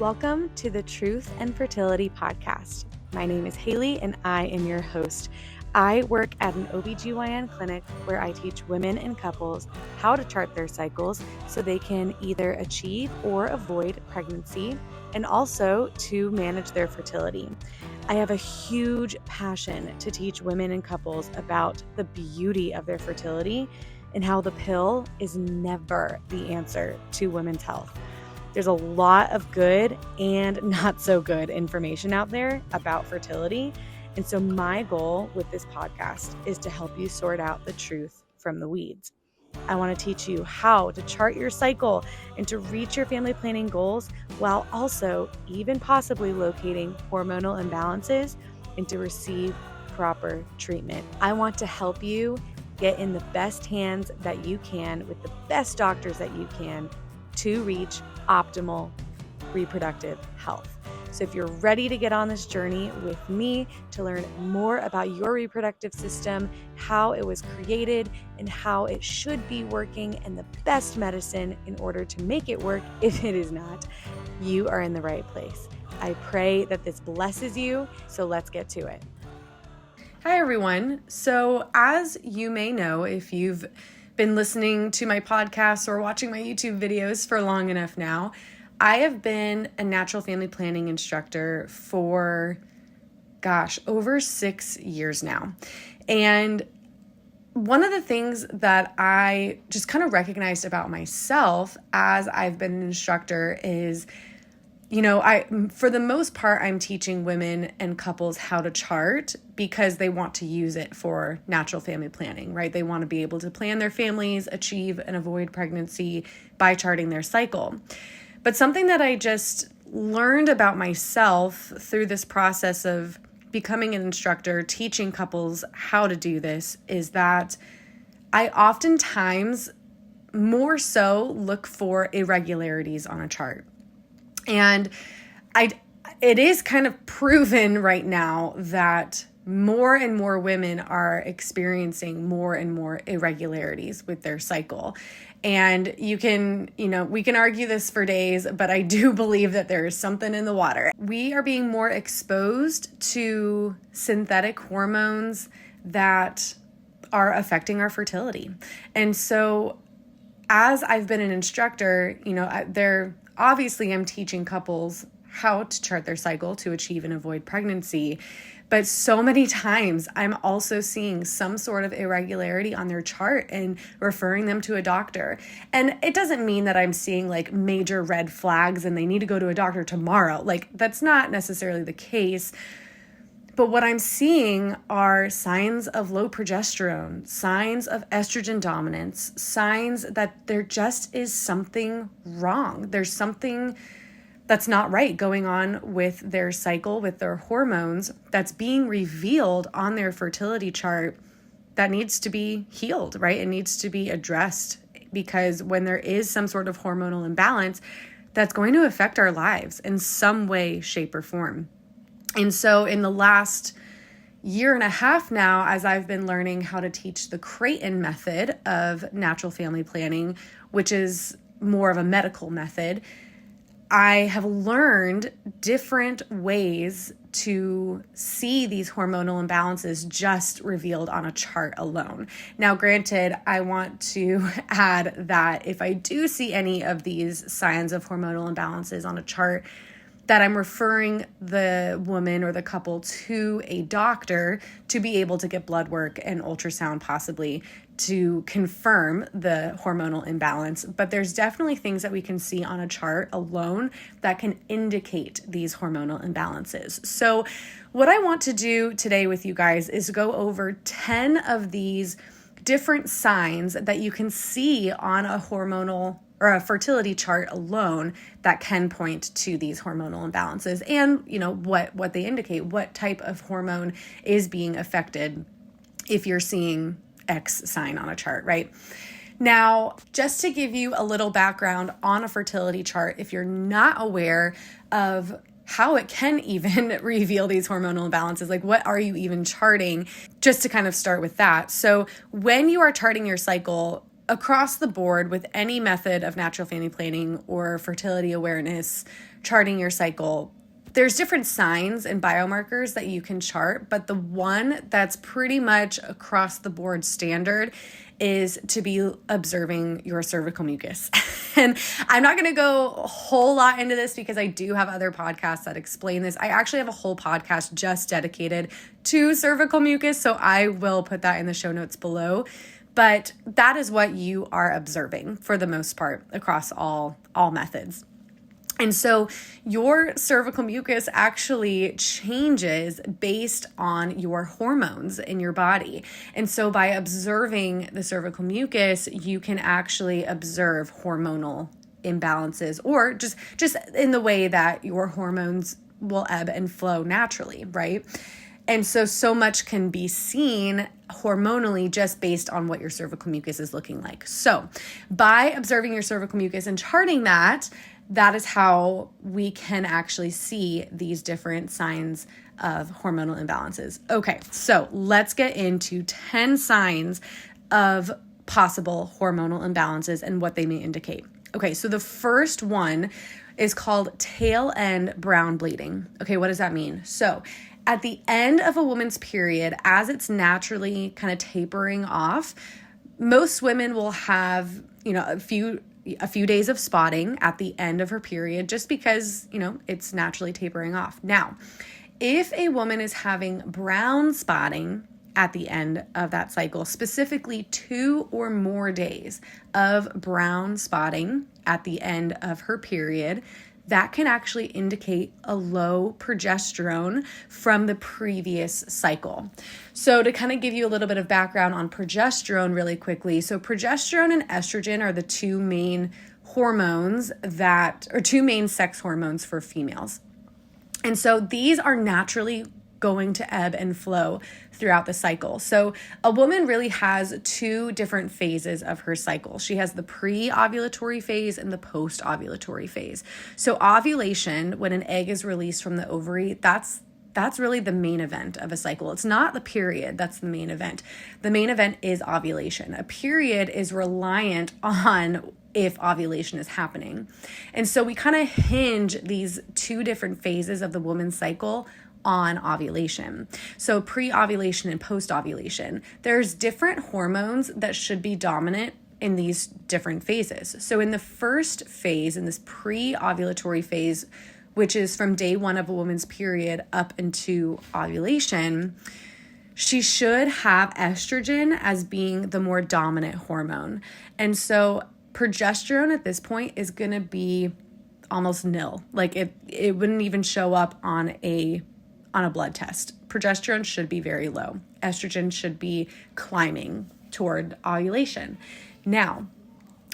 Welcome to the Truth and Fertility podcast. My name is Haley and I am your host. I work at an OBGYN clinic where I teach women and couples how to chart their cycles so they can either achieve or avoid pregnancy and also to manage their fertility. I have a huge passion to teach women and couples about the beauty of their fertility and how the pill is never the answer to women's health. There's a lot of good and not so good information out there about fertility. And so my goal with this podcast is to help you sort out the truth from the weeds. I want to teach you how to chart your cycle and to reach your family planning goals while also even possibly locating hormonal imbalances and to receive proper treatment. I want to help you get in the best hands that you can with the best doctors that you can to reach optimal reproductive health. So if you're ready to get on this journey with me to learn more about your reproductive system, how it was created, and how it should be working, and the best medicine in order to make it work if it is not, you are in the right place. I pray that this blesses you, so let's get to it. Hi, everyone. So as you may know, if you've been listening to my podcasts or watching my YouTube videos for long enough now, I have been a natural family planning instructor for, over 6 years now. And one of the things that I just kind of recognized about myself as I've been an instructor is, for the most part, I'm teaching women and couples how to chart because they want to use it for natural family planning, right? They want to be able to plan their families, achieve and avoid pregnancy by charting their cycle. But something that I just learned about myself through this process of becoming an instructor, teaching couples how to do this, is that I oftentimes more so look for irregularities on a chart. And it is kind of proven right now that more and more women are experiencing more and more irregularities with their cycle. And we can argue this for days, but I do believe that there is something in the water. We are being more exposed to synthetic hormones that are affecting our fertility. And so as I've been an instructor, I'm teaching couples how to chart their cycle to achieve and avoid pregnancy. But so many times I'm also seeing some sort of irregularity on their chart and referring them to a doctor. And it doesn't mean that I'm seeing like major red flags and they need to go to a doctor tomorrow. Like, that's not necessarily the case. But what I'm seeing are signs of low progesterone, signs of estrogen dominance, signs that there just is something wrong. There's something that's not right going on with their cycle, with their hormones, that's being revealed on their fertility chart that needs to be healed, right? It needs to be addressed, because when there is some sort of hormonal imbalance, that's going to affect our lives in some way, shape, or form. And so in the last year and a half now, as I've been learning how to teach the Creighton method of natural family planning, which is more of a medical method, I have learned different ways to see these hormonal imbalances just revealed on a chart alone. Now, granted, I want to add that if I do see any of these signs of hormonal imbalances on a chart, that I'm referring the woman or the couple to a doctor to be able to get blood work and ultrasound possibly to confirm the hormonal imbalance. But there's definitely things that we can see on a chart alone that can indicate these hormonal imbalances. So what I want to do today with you guys is go over 10 of these different signs that you can see on a hormonal or a fertility chart alone that can point to these hormonal imbalances and, what they indicate, what type of hormone is being affected if you're seeing X sign on a chart, right? Now, just to give you a little background on a fertility chart, if you're not aware of how it can even reveal these hormonal imbalances, like what are you even charting, just to kind of start with that. So when you are charting your cycle, across the board with any method of natural family planning or fertility awareness, charting your cycle, there's different signs and biomarkers that you can chart, but the one that's pretty much across the board standard is to be observing your cervical mucus. And I'm not going to go a whole lot into this because I do have other podcasts that explain this. I actually have a whole podcast just dedicated to cervical mucus, so I will put that in the show notes below. But that is what you are observing for the most part across all methods. And so your cervical mucus actually changes based on your hormones in your body. And so by observing the cervical mucus, you can actually observe hormonal imbalances or just in the way that your hormones will ebb and flow naturally, right? And so much can be seen hormonally just based on what your cervical mucus is looking like. So by observing your cervical mucus and charting that is how we can actually see these different signs of hormonal imbalances. Okay, so let's get into 10 signs of possible hormonal imbalances and what they may indicate. Okay, so the first one is called tail end brown bleeding. Okay, what does that mean? So at the end of a woman's period, as it's naturally kind of tapering off, most women will have, a few days of spotting at the end of her period just because, it's naturally tapering off. Now, if a woman is having brown spotting at the end of that cycle, specifically 2 or more days of brown spotting at the end of her period, that can actually indicate a low progesterone from the previous cycle. So to kind of give you a little bit of background on progesterone really quickly. So progesterone and estrogen are the two main hormones two main sex hormones for females. And so these are naturally going to ebb and flow throughout the cycle. So a woman really has 2 different phases of her cycle. She has the pre-ovulatory phase and the post-ovulatory phase. So ovulation, when an egg is released from the ovary, that's really the main event of a cycle. It's not the period, that's the main event. The main event is ovulation. A period is reliant on if ovulation is happening. And so we kind of hinge these 2 different phases of the woman's cycle on ovulation. So pre-ovulation and post-ovulation. There's different hormones that should be dominant in these different phases. So in the first phase, in this pre-ovulatory phase, which is from day 1 of a woman's period up into ovulation, she should have estrogen as being the more dominant hormone. And so progesterone at this point is going to be almost nil. Like it wouldn't even show up on a blood test. Progesterone should be very low. Estrogen should be climbing toward ovulation. Now,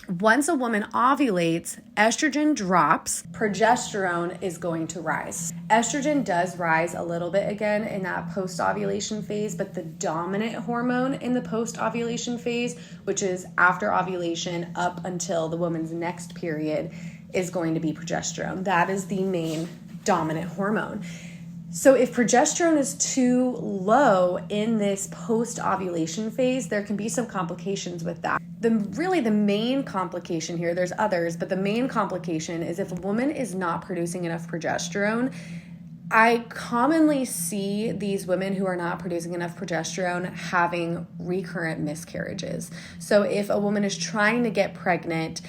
once a woman ovulates, estrogen drops, progesterone is going to rise. Estrogen does rise a little bit again in that post-ovulation phase, but the dominant hormone in the post-ovulation phase, which is after ovulation up until the woman's next period, is going to be progesterone. That is the main dominant hormone. So if progesterone is too low in this post-ovulation phase, there can be some complications with that. The main complication here, there's others, but the main complication is if a woman is not producing enough progesterone. I commonly see these women who are not producing enough progesterone having recurrent miscarriages. So if a woman is trying to get pregnant,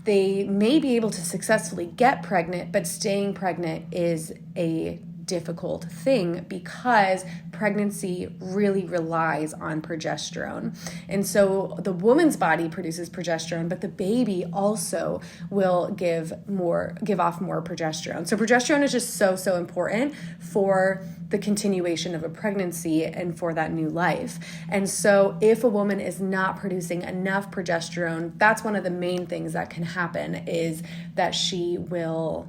they may be able to successfully get pregnant, but staying pregnant is a difficult thing because pregnancy really relies on progesterone. And so the woman's body produces progesterone, but the baby also will give off more progesterone. So progesterone is just so important for the continuation of a pregnancy and for that new life. And so if a woman is not producing enough progesterone, that's one of the main things that can happen, is that she will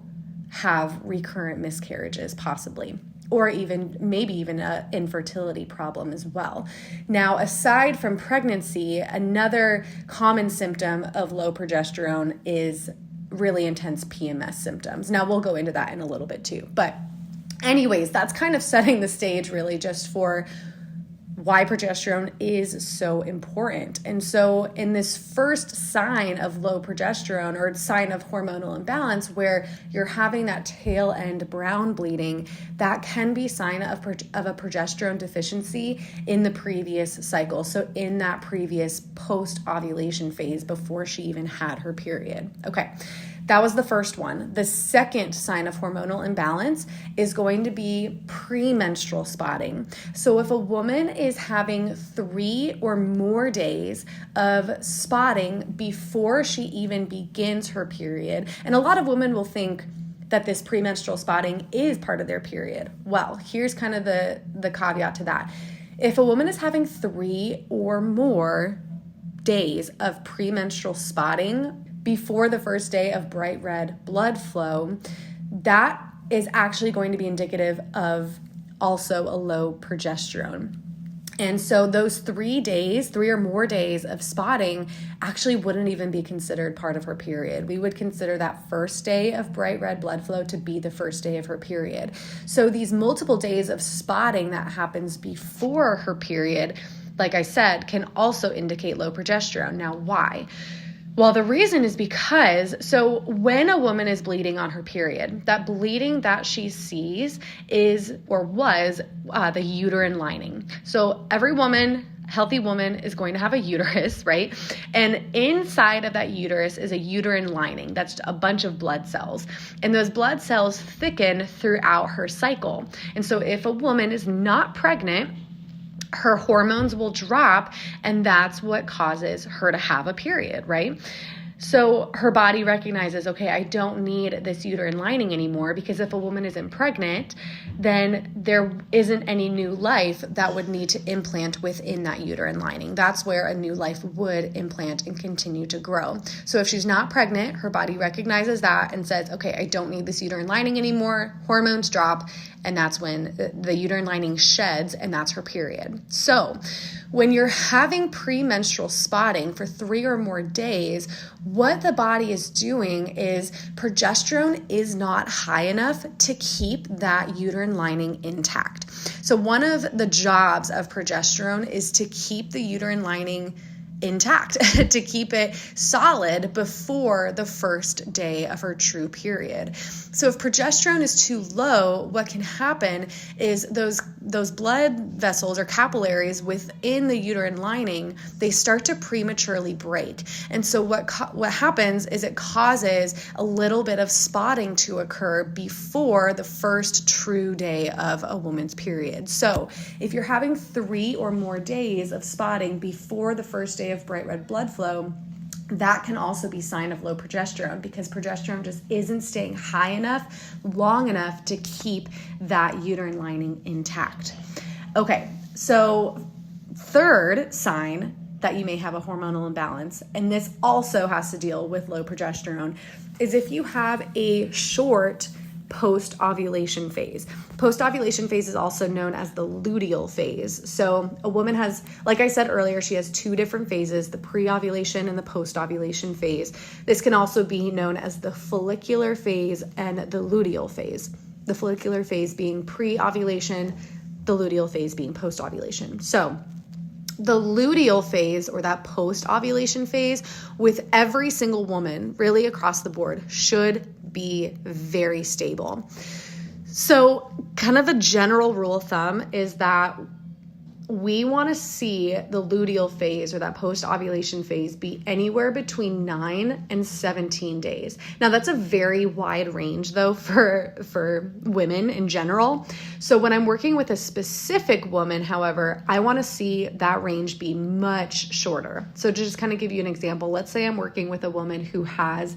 have recurrent miscarriages possibly, or maybe even an infertility problem as well. Now, aside from pregnancy, another common symptom of low progesterone is really intense PMS symptoms. Now, we'll go into that in a little bit too. But anyways, that's kind of setting the stage really just for why progesterone is so important. And so in this first sign of low progesterone, or sign of hormonal imbalance, where you're having that tail end brown bleeding, that can be sign of a progesterone deficiency in the previous cycle. So in that previous post-ovulation phase before she even had her period. Okay. That was the first one. The second sign of hormonal imbalance is going to be premenstrual spotting. So if a woman is having 3 or more days of spotting before she even begins her period, and a lot of women will think that this premenstrual spotting is part of their period. Well, here's kind of the caveat to that. If a woman is having 3 or more days of premenstrual spotting before the first day of bright red blood flow, that is actually going to be indicative of also a low progesterone. And so those 3 days, 3 or more days of spotting actually wouldn't even be considered part of her period. We would consider that first day of bright red blood flow to be the first day of her period. So these multiple days of spotting that happens before her period, like I said, can also indicate low progesterone. Now, why? Well, the reason is because, so when a woman is bleeding on her period, that bleeding that she sees is, or was, the uterine lining. So every woman, healthy woman, is going to have a uterus, right? And inside of that uterus is a uterine lining. That's a bunch of blood cells. And those blood cells thicken throughout her cycle. And so if a woman is not pregnant, her hormones will drop, and that's what causes her to have a period, right? So her body recognizes, okay, I don't need this uterine lining anymore, because if a woman isn't pregnant, then there isn't any new life that would need to implant within that uterine lining. That's where a new life would implant and continue to grow. So if she's not pregnant, her body recognizes that and says, okay, I don't need this uterine lining anymore. Hormones drop, and that's when the uterine lining sheds, and that's her period. So when you're having premenstrual spotting for 3 or more days, what the body is doing is progesterone is not high enough to keep that uterine lining intact. So one of the jobs of progesterone is to keep the uterine lining intact, to keep it solid before the first day of her true period. So if progesterone is too low, what can happen is those blood vessels or capillaries within the uterine lining, they start to prematurely break. And so what happens is it causes a little bit of spotting to occur before the first true day of a woman's period. So if you're having 3 or more days of spotting before the first day of bright red blood flow, that can also be a sign of low progesterone, because progesterone just isn't staying high enough, long enough to keep that uterine lining intact. Okay, so third sign that you may have a hormonal imbalance, and this also has to deal with low progesterone, is if you have a short post-ovulation phase. Post-ovulation phase is also known as the luteal phase. So a woman has, like I said earlier, she has 2 different phases, the pre-ovulation and the post-ovulation phase. This can also be known as the follicular phase and the luteal phase. The follicular phase being pre-ovulation, the luteal phase being post-ovulation. So the luteal phase, or that post-ovulation phase, with every single woman really across the board, should be very stable. So kind of a general rule of thumb is that we want to see the luteal phase, or that post-ovulation phase, be anywhere between 9 and 17 days. Now that's a very wide range though for women in general. So when I'm working with a specific woman, however, I want to see that range be much shorter. So to just kind of give you an example, let's say I'm working with a woman who has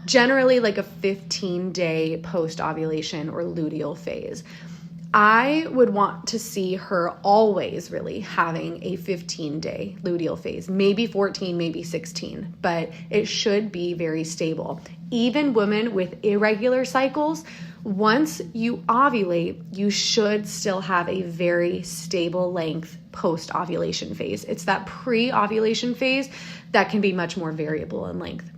generally like a 15-day post-ovulation or luteal phase. I would want to see her always really having a 15-day luteal phase, maybe 14, maybe 16, but it should be very stable. Even women with irregular cycles, once you ovulate, you should still have a very stable length post-ovulation phase. It's that pre-ovulation phase that can be much more variable in length.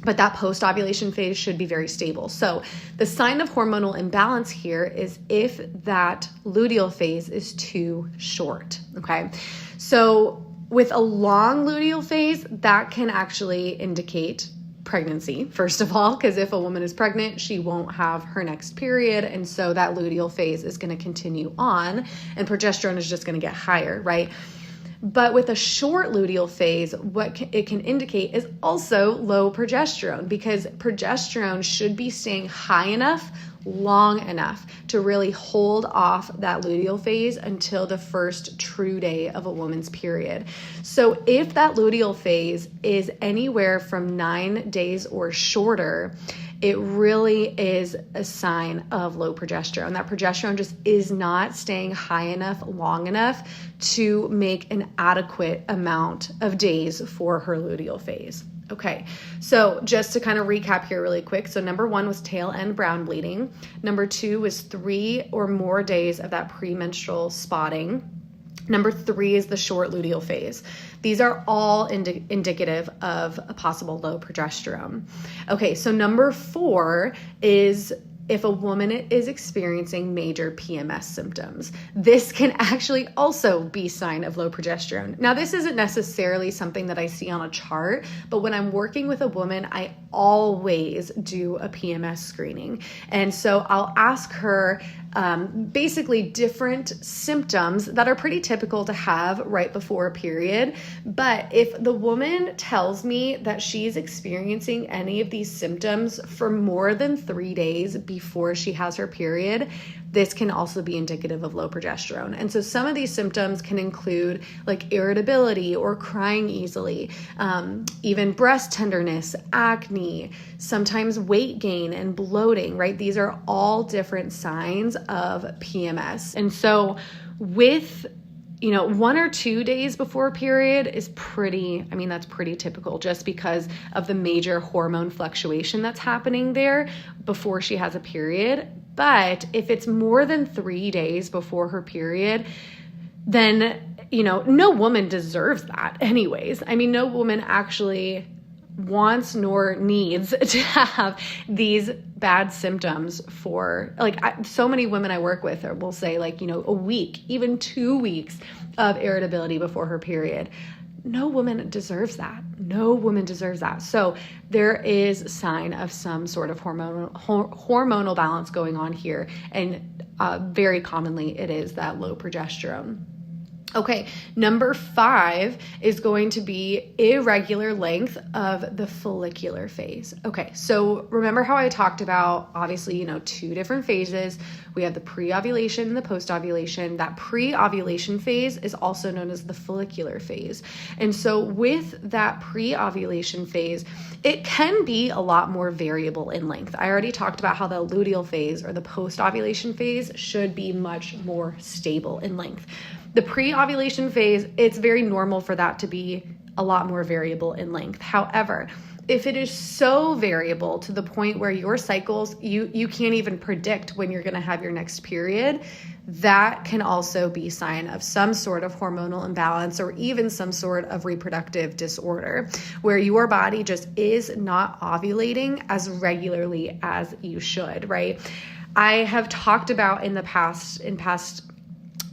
but that post-ovulation phase should be very stable. So the sign of hormonal imbalance here is if that luteal phase is too short, okay? So with a long luteal phase, that can actually indicate pregnancy, first of all, because if a woman is pregnant, she won't have her next period. And so that luteal phase is going to continue on and progesterone is just going to get higher, right? But with a short luteal phase, what it can indicate is also low progesterone, because progesterone should be staying high enough, long enough to really hold off that luteal phase until the first true day of a woman's period. So if that luteal phase is anywhere from 9 days or shorter, it really is a sign of low progesterone. That progesterone just is not staying high enough, long enough to make an adequate amount of days for her luteal phase. Okay, so just to kind of recap here really quick. So number 1 was tail end brown bleeding. Number 2 was 3 or more days of that premenstrual spotting. Number 3 is the short luteal phase. These are all indicative of a possible low progesterone. Okay, so number 4 is if a woman is experiencing major PMS symptoms. This can actually also be a sign of low progesterone. Now, this isn't necessarily something that I see on a chart, but when I'm working with a woman, I always do a PMS screening. And so I'll ask her basically different symptoms that are pretty typical to have right before a period. But if the woman tells me that she's experiencing any of these symptoms for more than 3 days before she has her period, this can also be indicative of low progesterone. And so some of these symptoms can include like irritability or crying easily, even breast tenderness, acne, sometimes weight gain and bloating, right? These are all different signs of PMS. And so with 1 or 2 days before a period is that's pretty typical just because of the major hormone fluctuation that's happening there before she has a period. But if it's more than 3 days before her period, then, no woman deserves that anyways. No woman actually wants nor needs to have these bad symptoms for so many women I work with will say a week, even 2 weeks of irritability before her period. No woman deserves that. No woman deserves that. So there is a sign of some sort of hormonal balance going on here. And very commonly it is that low progesterone. Okay, number 5 is going to be irregular length of the follicular phase. Okay, so remember how I talked about, obviously, 2 different phases. We have the pre-ovulation and the post-ovulation. That pre-ovulation phase is also known as the follicular phase. And so with that pre-ovulation phase, it can be a lot more variable in length. I already talked about how the luteal phase or the post-ovulation phase should be much more stable in length. The pre-ovulation phase, it's very normal for that to be a lot more variable in length. However, if it is so variable to the point where your cycles, you can't even predict when you're going to have your next period, that can also be a sign of some sort of hormonal imbalance or even some sort of reproductive disorder where your body just is not ovulating as regularly as you should, right? I have talked about in past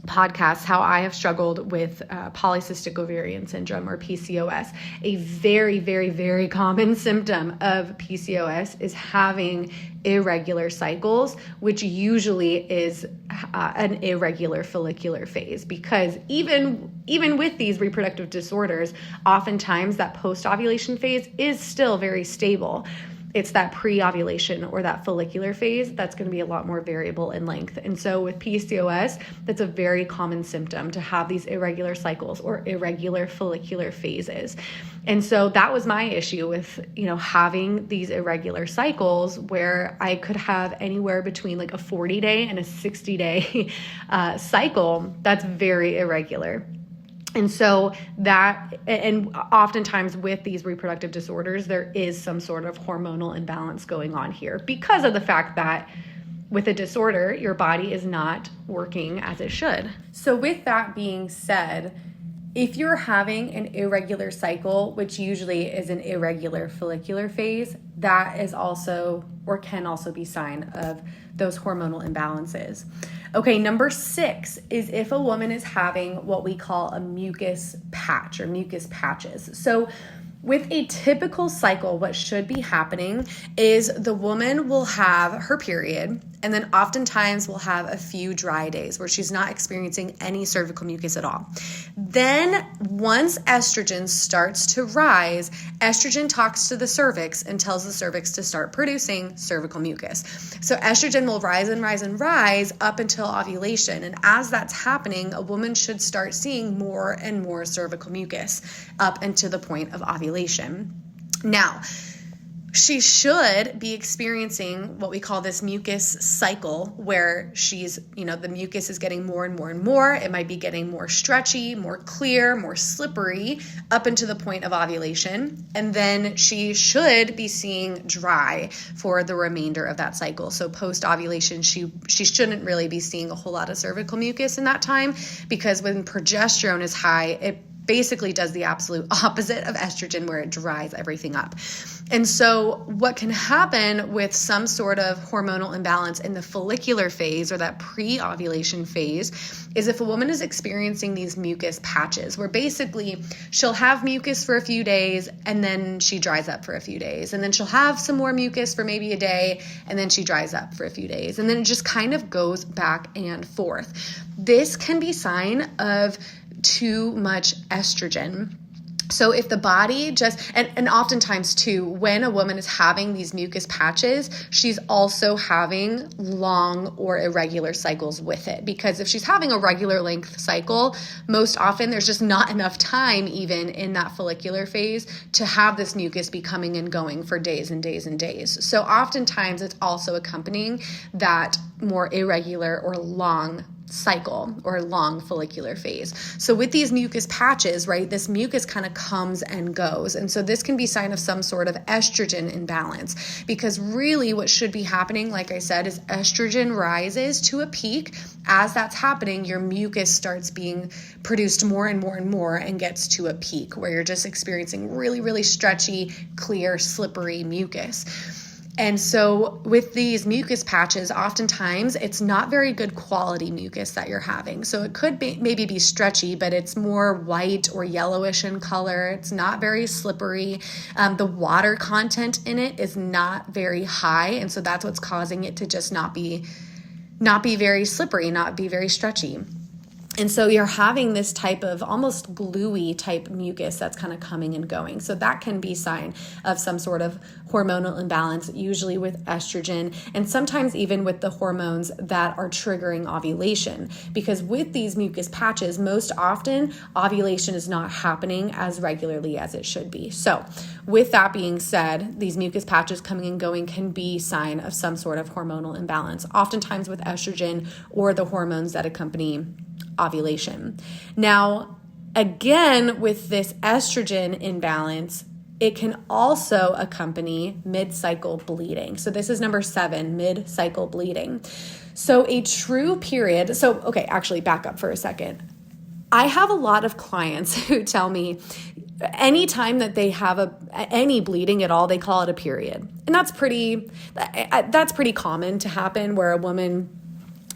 podcasts how I have struggled with polycystic ovarian syndrome or PCOS. A very, very, very common symptom of PCOS is having irregular cycles, which usually is an irregular follicular phase, because even with these reproductive disorders, oftentimes that post-ovulation phase is still very stable. It's that pre-ovulation or that follicular phase that's going to be a lot more variable in length. And so with PCOS, that's a very common symptom to have these irregular cycles or irregular follicular phases. And so that was my issue with, having these irregular cycles where I could have anywhere between like a 40-day and a 60-day cycle that's very irregular. And so and oftentimes with these reproductive disorders, there is some sort of hormonal imbalance going on here because of the fact that with a disorder, your body is not working as it should. So with that being said, if you're having an irregular cycle, which usually is an irregular follicular phase, that is also or can also be a sign of those hormonal imbalances. Okay, number 6 is if a woman is having what we call a mucus patch or mucus patches. So with a typical cycle, what should be happening is the woman will have her period, and then oftentimes will have a few dry days where she's not experiencing any cervical mucus at all. Then once estrogen starts to rise, estrogen talks to the cervix and tells the cervix to start producing cervical mucus. So estrogen will rise and rise and rise up until ovulation. And as that's happening, a woman should start seeing more and more cervical mucus up until the point of ovulation. Now, she should be experiencing what we call this mucus cycle, where she's, the mucus is getting more and more and more. It might be getting more stretchy, more clear, more slippery up until the point of ovulation. And then she should be seeing dry for the remainder of that cycle. So post ovulation, she shouldn't really be seeing a whole lot of cervical mucus in that time, because when progesterone is high, it basically does the absolute opposite of estrogen, where it dries everything up. And so what can happen with some sort of hormonal imbalance in the follicular phase or that pre-ovulation phase is if a woman is experiencing these mucus patches, where basically she'll have mucus for a few days and then she dries up for a few days. And then she'll have some more mucus for maybe a day and then she dries up for a few days. And then it just kind of goes back and forth. This can be a sign of too much estrogen. So if the body and oftentimes too, when a woman is having these mucus patches, she's also having long or irregular cycles with it. Because if she's having a regular length cycle, most often there's just not enough time even in that follicular phase to have this mucus be coming and going for days and days and days. So oftentimes it's also accompanying that more irregular or long cycle or long follicular phase. So with these mucus patches, right, this mucus kind of comes and goes. And so this can be a sign of some sort of estrogen imbalance, because really what should be happening, like I said, is estrogen rises to a peak. As that's happening, your mucus starts being produced more and more and more and gets to a peak where you're just experiencing really, really stretchy, clear, slippery mucus. And so with these mucus patches, oftentimes it's not very good quality mucus that you're having. So it could be maybe be stretchy, but it's more white or yellowish in color. It's not very slippery. The water content in it is not very high. And so that's what's causing it to just not be very slippery, not be very stretchy. And so you're having this type of almost gluey type mucus that's kind of coming and going. So that can be a sign of some sort of hormonal imbalance, usually with estrogen, and sometimes even with the hormones that are triggering ovulation. Because with these mucus patches, most often ovulation is not happening as regularly as it should be. So with that being said, these mucus patches coming and going can be a sign of some sort of hormonal imbalance, oftentimes with estrogen or the hormones that accompany ovulation. Now, again, with this estrogen imbalance, it can also accompany mid-cycle bleeding. So this is number 7, mid-cycle bleeding. So a true period, actually back up for a second. I have a lot of clients who tell me anytime that they have any bleeding at all, they call it a period. And that's pretty common to happen, where a woman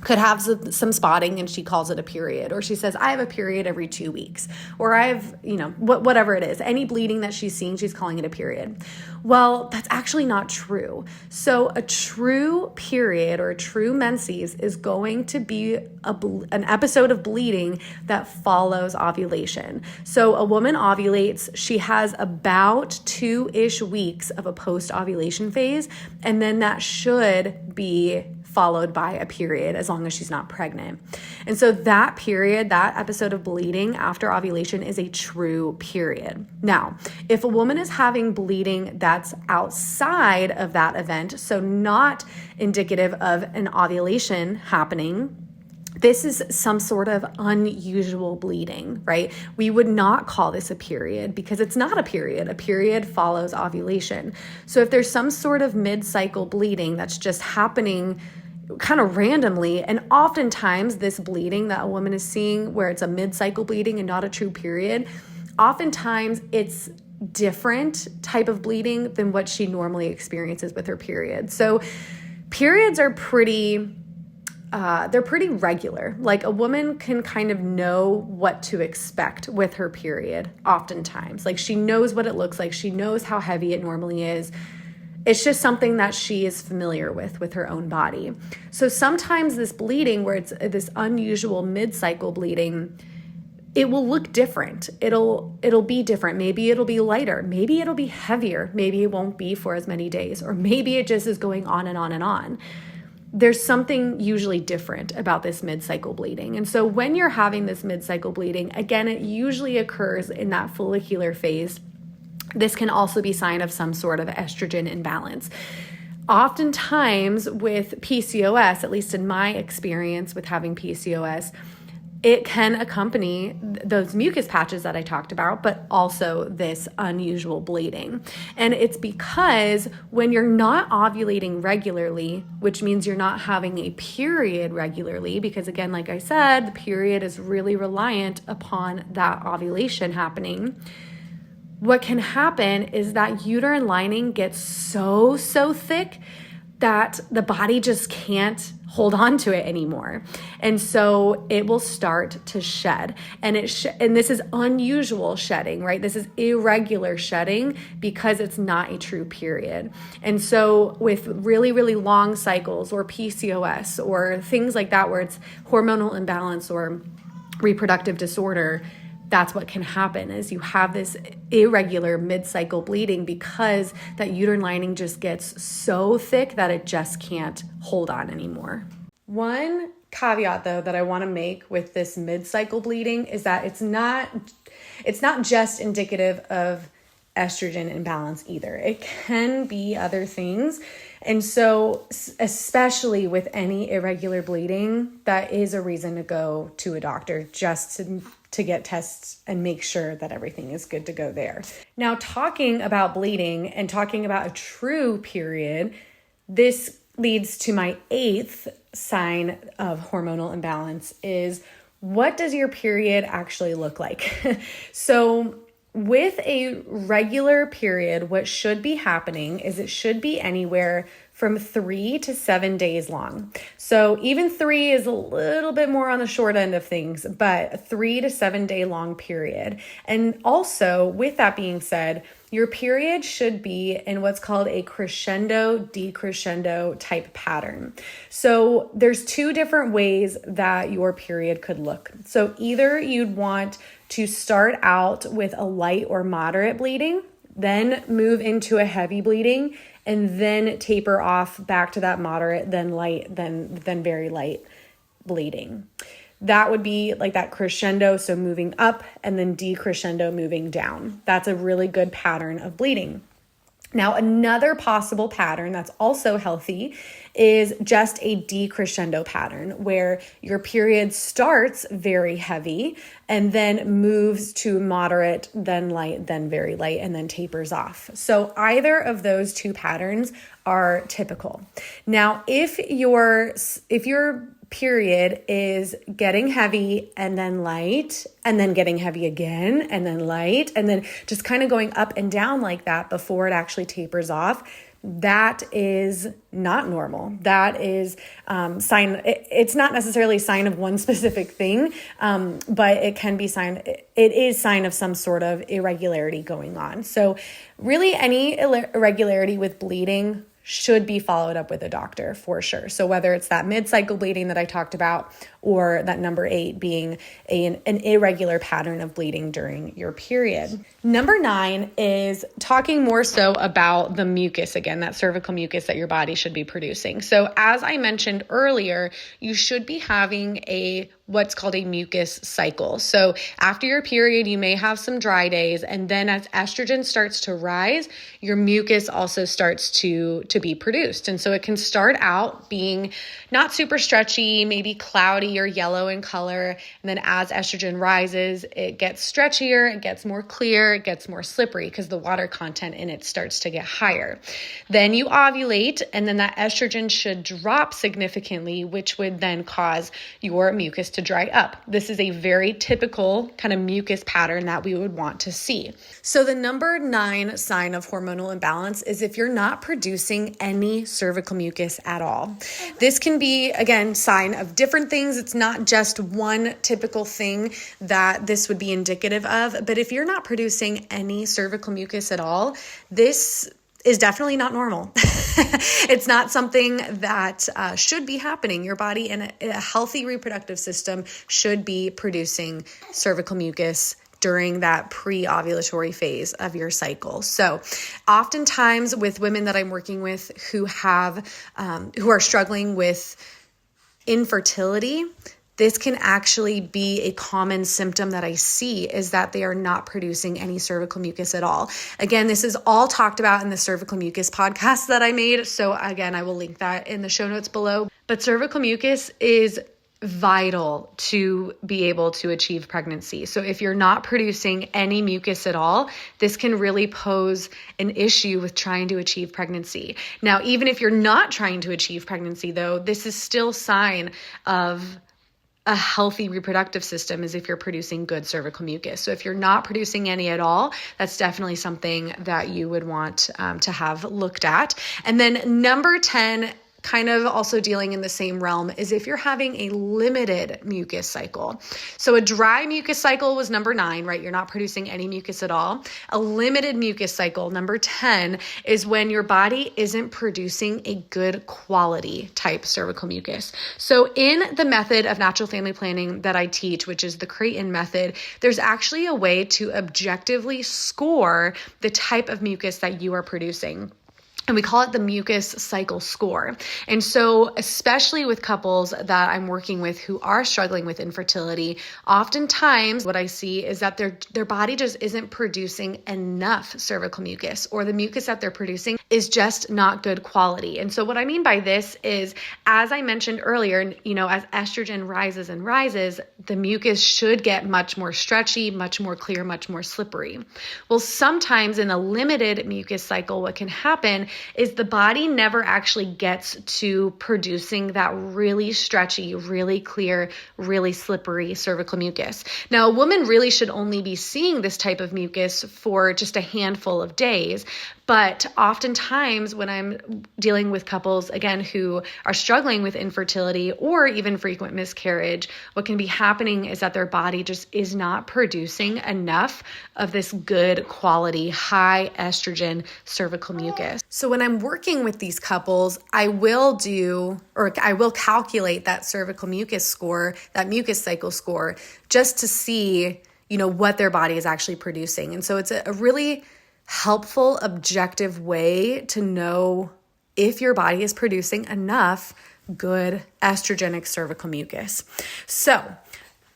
could have some spotting and she calls it a period, or she says, I have a period every 2 weeks, or I have, whatever it is, any bleeding that she's seeing, she's calling it a period. Well, that's actually not true. So a true period or a true menses is going to be an episode of bleeding that follows ovulation. So a woman ovulates, she has about 2-ish weeks of a post-ovulation phase, and then that should be followed by a period as long as she's not pregnant. And so that period, that episode of bleeding after ovulation is a true period. Now, if a woman is having bleeding that's outside of that event, so not indicative of an ovulation happening, this is some sort of unusual bleeding, right? We would not call this a period because it's not a period. A period follows ovulation. So if there's some sort of mid-cycle bleeding that's just happening kind of randomly. And oftentimes this bleeding that a woman is seeing, where it's a mid-cycle bleeding and not a true period, oftentimes it's different type of bleeding than what she normally experiences with her period. So periods are they're pretty regular. Like, a woman can kind of know what to expect with her period oftentimes. Like, she knows what it looks like. She knows how heavy it normally is. It's just something that she is familiar with her own body. So sometimes this bleeding, where it's this unusual mid-cycle bleeding, it will look different. It'll be different. Maybe it'll be lighter. Maybe it'll be heavier. Maybe it won't be for as many days, or maybe it just is going on and on and on. There's something usually different about this mid-cycle bleeding. And so when you're having this mid-cycle bleeding, again, it usually occurs in that follicular phase. This can also be a sign of some sort of estrogen imbalance. Oftentimes with PCOS, at least in my experience with having PCOS, it can accompany those mucus patches that I talked about, but also this unusual bleeding. And it's because when you're not ovulating regularly, which means you're not having a period regularly, because again, like I said, the period is really reliant upon that ovulation happening. What can happen is that uterine lining gets so thick that the body just can't hold on to it anymore. And so it will start to shed. And and this is unusual shedding, right? This is irregular shedding because it's not a true period. And so with really, really long cycles, or PCOS, or things like that, where it's hormonal imbalance or reproductive disorder, that's what can happen, is you have this irregular mid-cycle bleeding because that uterine lining just gets so thick that it just can't hold on anymore. One caveat, though, that I want to make with this mid-cycle bleeding is that it's not just indicative of estrogen imbalance either. It can be other things. And so especially with any irregular bleeding, that is a reason to go to a doctor, just to get tests and make sure that everything is good to go there. Now, talking about bleeding and talking about a true period, this leads to my 8th sign of hormonal imbalance is, what does your period actually look like? So with a regular period, what should be happening is it should be anywhere from 3 to 7 days long. So even 3 is a little bit more on the short end of things, but a 3 to 7 day long period. And also, with that being said, your period should be in what's called a crescendo decrescendo type pattern. So there's 2 different ways that your period could look. So either you'd want to start out with a light or moderate bleeding, then move into a heavy bleeding, and then taper off back to that moderate, then light, then very light bleeding. That would be like that crescendo, so moving up, and then decrescendo, moving down. That's a really good pattern of bleeding. Now, another possible pattern that's also healthy is just a decrescendo pattern, where your period starts very heavy and then moves to moderate, then light, then very light, and then tapers off. So either of those 2 patterns are typical. Now, if your period is getting heavy and then light, and then getting heavy again and then light, and then just kind of going up and down like that before it actually tapers off, that is not normal. That is it's not necessarily a sign of one specific thing, but it can be it is sign of some sort of irregularity going on. So really, any irregularity with bleeding should be followed up with a doctor for sure. So whether it's that mid-cycle bleeding that I talked about, or that number 8 being an irregular pattern of bleeding during your period. Number 9 is talking more so about the mucus, again, that cervical mucus that your body should be producing. So as I mentioned earlier, you should be having a what's called a mucus cycle. So after your period, you may have some dry days, and then as estrogen starts to rise, your mucus also starts to be produced. And so it can start out being not super stretchy, maybe cloudy or yellow in color. And then as estrogen rises, it gets stretchier, it gets more clear, it gets more slippery because the water content in it starts to get higher. Then you ovulate, and then that estrogen should drop significantly, which would then cause your mucus to dry up. This is a very typical kind of mucus pattern that we would want to see. So the number 9 sign of hormonal imbalance is if you're not producing any cervical mucus at all. This can be, again, sign of different things. It's not just one typical thing that this would be indicative of, but if you're not producing any cervical mucus at all, this is definitely not normal. It's not something that should be happening. Your body in a healthy reproductive system should be producing cervical mucus during that pre-ovulatory phase of your cycle. So oftentimes with women that I'm working with who are struggling with infertility, this can actually be a common symptom that I see is that they are not producing any cervical mucus at all. Again, this is all talked about in the cervical mucus podcast that I made. So again, I will link that in the show notes below. But cervical mucus is vital to be able to achieve pregnancy. So if you're not producing any mucus at all, this can really pose an issue with trying to achieve pregnancy. Now, even if you're not trying to achieve pregnancy though, this is still a sign of a healthy reproductive system is if you're producing good cervical mucus. So if you're not producing any at all, that's definitely something that you would want to have looked at. And then number 10, kind of also dealing in the same realm, is if you're having a limited mucus cycle. So a dry mucus cycle was number 9, right? You're not producing any mucus at all. A limited mucus cycle, number 10, is when your body isn't producing a good quality type cervical mucus. So in the method of natural family planning that I teach, which is the Creighton method, there's actually a way to objectively score the type of mucus that you are producing. And we call it the mucus cycle score. And so especially with couples that I'm working with who are struggling with infertility, oftentimes what I see is that their body just isn't producing enough cervical mucus, or the mucus that they're producing is just not good quality. And so what I mean by this is, as I mentioned earlier, as estrogen rises and rises, the mucus should get much more stretchy, much more clear, much more slippery. Well, sometimes in a limited mucus cycle, what can happen is the body never actually gets to producing that really stretchy, really clear, really slippery cervical mucus. Now, a woman really should only be seeing this type of mucus for just a handful of days. But oftentimes when I'm dealing with couples, again, who are struggling with infertility or even frequent miscarriage, what can be happening is that their body just is not producing enough of this good quality, high estrogen cervical mucus. So when I'm working with these couples, I will calculate that cervical mucus score, that mucus cycle score, just to see, what their body is actually producing. And so it's a really helpful, objective way to know if your body is producing enough good estrogenic cervical mucus. So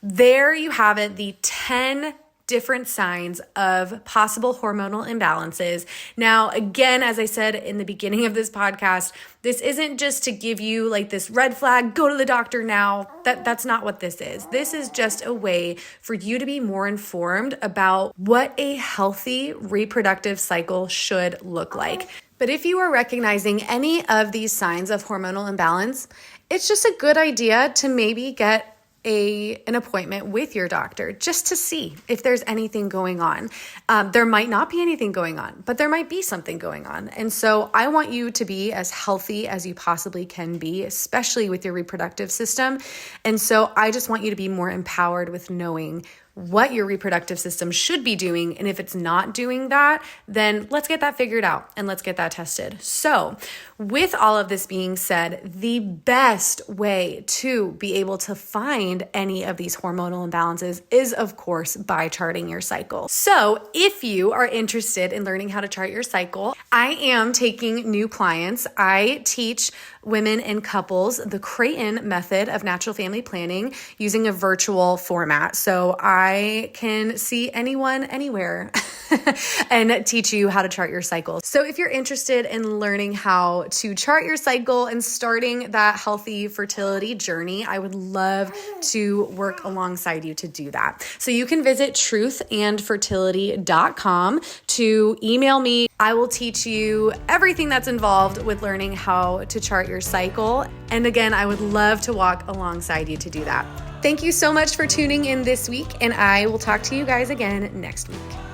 there you have it, the 10 different signs of possible hormonal imbalances. Now, again, as I said in the beginning of this podcast, this isn't just to give you like this red flag, go to the doctor now. That's not what this is. This is just a way for you to be more informed about what a healthy reproductive cycle should look like. But if you are recognizing any of these signs of hormonal imbalance, it's just a good idea to maybe get an appointment with your doctor just to see if there's anything going on. There might not be anything going on, but there might be something going on. And so I want you to be as healthy as you possibly can be, especially with your reproductive system. And so I just want you to be more empowered with knowing what your reproductive system should be doing. And if it's not doing that, then let's get that figured out and let's get that tested. So with all of this being said, the best way to be able to find any of these hormonal imbalances is, of course, by charting your cycle. So if you are interested in learning how to chart your cycle, I am taking new clients. I teach women and couples the Creighton method of natural family planning using a virtual format. So I can see anyone, anywhere and teach you how to chart your cycle. So if you're interested in learning how to chart your cycle and starting that healthy fertility journey, I would love to work alongside you to do that. So you can visit truthandfertility.com to email me. I will teach you everything that's involved with learning how to chart your cycle. And again, I would love to walk alongside you to do that. Thank you so much for tuning in this week, and I will talk to you guys again next week.